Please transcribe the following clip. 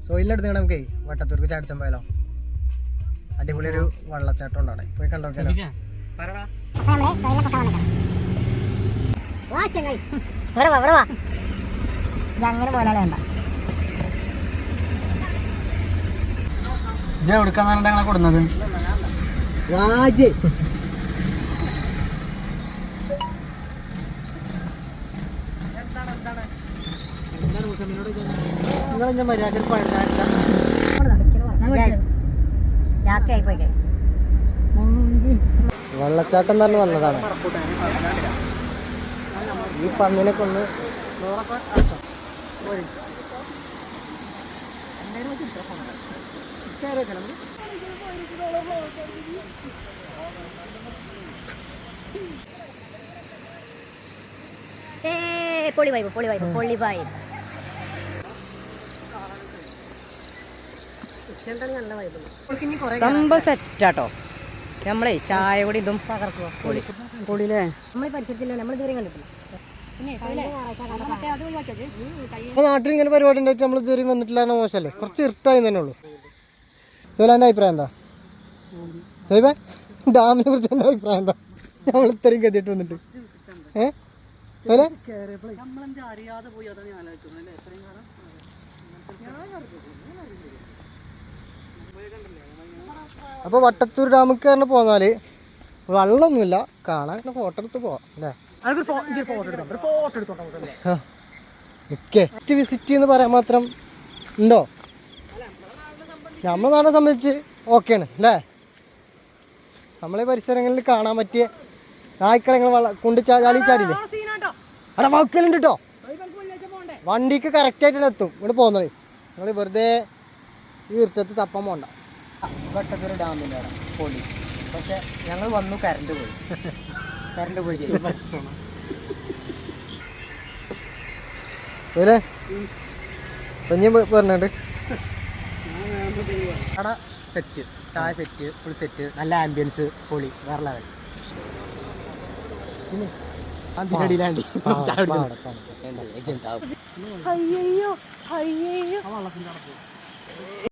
സോയിലെടുത്ത് നമുക്ക് വട്ടത്തൂർക്ക് ചാടിച്ചാൻ പോയാലോ? അടിപൊളി ഒരു വെള്ളച്ചാട്ടം ഉണ്ട് അവിടെ, പോയി കണ്ടോക്കാലോ. അങ്ങനെ പോയാലേ വേണ്ട ഇത് എവിടുക്കാന്നാണ് ഞങ്ങളെ കൊടുക്കുന്നത്? രാജ് നിങ്ങളെന്താ മര്യാദ വെള്ളച്ചാട്ടം തന്നെ വന്നതാണ്. ഈ പന്നിനെ കൊണ്ട് പൊളി വൈബ് പൊളി വൈബ് പൊളി വൈബ്. സംഭവം സെറ്റാട്ടോ. നമ്മളെ ചായ കൂടി ഇതും പകർക്കുക. പൊളിയില്ലേ? നമ്മളീ പരിസരത്തില്ല, നമ്മളിതുവരെ കണ്ടിട്ടില്ല. നാട്ടിൽ ഇങ്ങനെ പരിപാടി ഉണ്ടായിട്ട് നമ്മൾ ഇതുവരെ വന്നിട്ടില്ല. മോശമല്ലേ? കുറച്ച് ഇരുട്ടായി തന്നെ ഉള്ളൂ. സോലാൻ്റെ അഭിപ്രായം എന്താ? സൈബേ, ഡാമിനെ കുറിച്ച് എൻ്റെ അഭിപ്രായം എന്താ? നമ്മൾ ഇത്രയും കെത്തിയിട്ട് വന്നിട്ട് അപ്പോൾ വട്ടത്തൂർ ഡാമിക്ക് തന്നെ പോന്നാല് വെള്ളമൊന്നുമില്ല, കാണാൻ ഫോട്ടോ എടുത്ത് പോവാം അല്ലേ? വിസിറ്റ് എന്ന് പറയാൻ മാത്രം ഉണ്ടോ? നമ്മുടെ നാടിനെ സംബന്ധിച്ച് ഓക്കെയാണ് അല്ലേ? നമ്മളെ പരിസരങ്ങളിൽ കാണാൻ പറ്റിയ നായ്ക്കളെ കൊണ്ട് ചാടിയില്ലേ? അവിടെ വക്കലുണ്ട് കേട്ടോ. വണ്ടിക്ക് കറക്റ്റായിട്ട് എത്തും. ഇവിടെ പോകുന്നത് നിങ്ങൾ വെറുതെ ഈ ഇരുട്ടത്ത് തപ്പാൻ പോണ്ട. വട്ടത്തൂർ ഡാമിൻ്റെ അവിടെ പൊളി. പക്ഷെ ഞങ്ങൾ വന്നു, കറണ്ട് പോയി. ശരി കുഞ്ഞ് പറഞ്ഞിട്ട് അവിടെ സെറ്റ്, ചായ സെറ്റ്, ഫുൾ സെറ്റ്, നല്ല ആംബിയൻസ്, പൊളി, വേറെ ലെവൽ. അയ്യോ